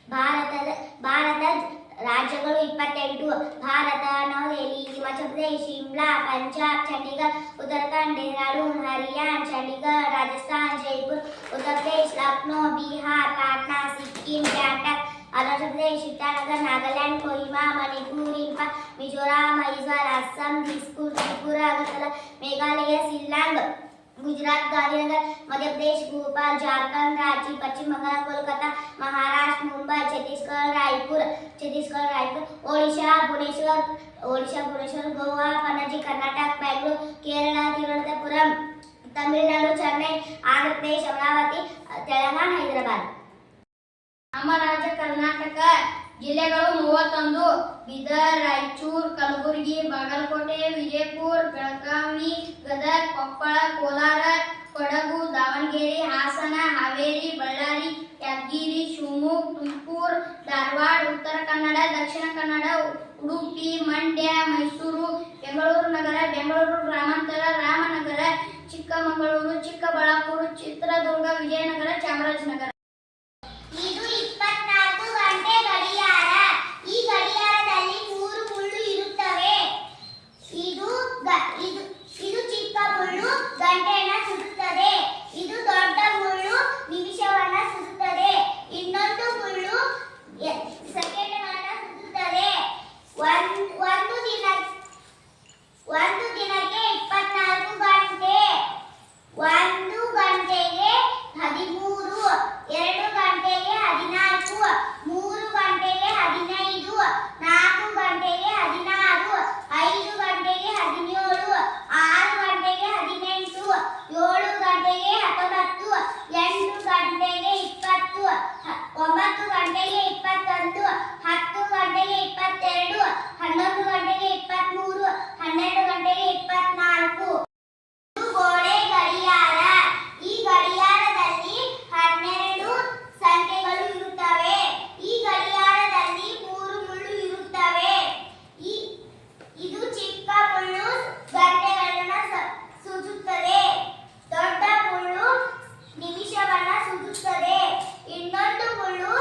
ಭಾರತ ರಾಜ್ಯಗಳು 28. ಭಾರತ ನವದೆಹಲಿ, ಹಿಮಾಚಲ ಪ್ರದೇಶ, ಶಿಮ್ಲಾ, ಪಂಜಾಬ್, ಚಂಡೀಗಢ, ಉತ್ತರಾಖಂಡ್, ಡೆಹ್ರಾಡೂನ್, ಹರಿಯಾಣ, ಚಂಡೀಗಢ, ರಾಜಸ್ಥಾನ್, ಜೈಪುರ, ಉತ್ತರ ಪ್ರದೇಶ, ಲಕ್ನೋ, ಬಿಹಾರ್, ಪಾಟ್ನಾ, ಸಿಕ್ಕಿಂ, ಗ್ಯಾಂಟಕ್, ಅರುಣಾಚಲ ಪ್ರದೇಶ, ಇಟಾನಗರ, ನಾಗಾಲ್ಯಾಂಡ್, ಕೊಹಿಮಾ, ಮಣಿಪುರ, ಇಂಫಾಲ್, ಮಿಜೋರಾಂ, ಐಜ್ವಾಲ್, ಅಸ್ಸಾಂ, ದಿಸ್ಪುರ್, ತ್ರಿಪುರ, ಅಗರ್ತಲಾ, ಮೇಘಾಲಯ, ಶಿಲ್ಲಾಂಗ್, गुजरात, गांधीनगर, मध्य प्रदेश, भोपाल, झारखंड, रांची, पश्चिम बंगाल, कोलकाता, महाराष्ट्र, मुंबई, छत्तीसगढ़, रायपुर, ओडिशा, भुवनेश्वर, गोवा, पणजी, कर्नाटक, बेंगलुरु, केरल, तिरुवनंतपुरम, तमिलनाडु, चेन्नई, आंध्र प्रदेश, अमरावती, तेलंगाना, हैदराबाद. ನಮ್ಮ ರಾಜ್ಯ ಕರ್ನಾಟಕ ಜಿಲ್ಲೆಗಳು 31: ಬೀದರ್, ರಾಯಚೂರು, ಕಲಬುರಗಿ, ಬಾಗಲಕೋಟೆ, ವಿಜಯಪುರ, ಬೆಳಗಾವಿ, ಗದಗ, ಕೊಪ್ಪಳ, ಕೋಲಾರ, ಕೊಡಗು, ದಾವಣಗೆರೆ, ಹಾಸನ, ಹಾವೇರಿ, ಬಳ್ಳಾರಿ, ಯಾದಗಿರಿ, ಶಿವಮೊಗ್ಗ, ತುಮಕೂರು, ಧಾರವಾಡ, ಉತ್ತರ ಕನ್ನಡ, ದಕ್ಷಿಣ ಕನ್ನಡ, ಉಡುಪಿ, ಮಂಡ್ಯ, ಮೈಸೂರು, ಬೆಂಗಳೂರು ನಗರ, ಬೆಂಗಳೂರು ಗ್ರಾಮಾಂತರ, ರಾಮನಗರ, ಚಿಕ್ಕಮಗಳೂರು, ಚಿಕ್ಕಬಳ್ಳಾಪುರ, ಚಿತ್ರದುರ್ಗ, ವಿಜಯನಗರ, ಚಾಮರಾಜನಗರ. ಇದು 24 ಗಂಟೆ ಗಡಿಯಾರ. ಈ ಗಡಿಯಾರದಲ್ಲಿ 3 ಮುಳ್ಳು ಇರುತ್ತವೆ. ಇದು ಚಿಕ್ಕ ಮುಳ್ಳು ಗಂಟೆಯನ್ನು ಸುಡುತ್ತದೆ. ಇದು ದೊಡ್ಡ ಮುಳ್ಳು ನಿಮಿಷವನ್ನು ಸುಡುತ್ತದೆ. ಇನ್ನೊಂದು ಮುಳ್ಳು ಸೆಕೆಂಡ್ಗಳನ್ನು ಸುಡುತ್ತದೆ. ಒಂದು ದಿನಕ್ಕೆ 24 ಗಂಟೆ. 1 ಗಂಟೆಗೆ 13, 2 ಗಂಟೆಗೆ 14, 3 ಗಂಟೆಗೆ 15, 4 ಗಂಟೆಗೆ 16, 5 ಗಂಟೆಗೆ 17, 6 ಗಂಟೆಗೆ 18, 7 ಗಂಟೆಗೆ 19, 8 ಗಂಟೆಗೆ 20, 9 ಗಂಟೆಗೆ 21, 10 ಗಂಟೆಗೆ 22, 11 ಗಂಟೆಗೆ 23, 12 ಗಂಟೆಗೆ 24. ಗೋಡೆ ಗಡಿಯಾರ. ಈ ಗಡಿಯಾರದಲ್ಲಿ 12 ಸಂಖ್ಯೆಗಳು ಇರುತ್ತವೆ. ಈ ಗಡಿಯಾರದಲ್ಲಿ 3 ಮುಳ್ಳು ಇರುತ್ತವೆ. ಇದು ಚಿಕ್ಕ ಮುಳ್ಳು ಗಂಟೆಗಳನ್ನು ಸೂಚಿಸುತ್ತದೆ. ದೊಡ್ಡ ಮುಳ್ಳು ನಿಮಿಷವನ್ನು ಸೂಚಿಸುತ್ತದೆ. ಇನ್ನೊಂದು ಮುಳ್ಳು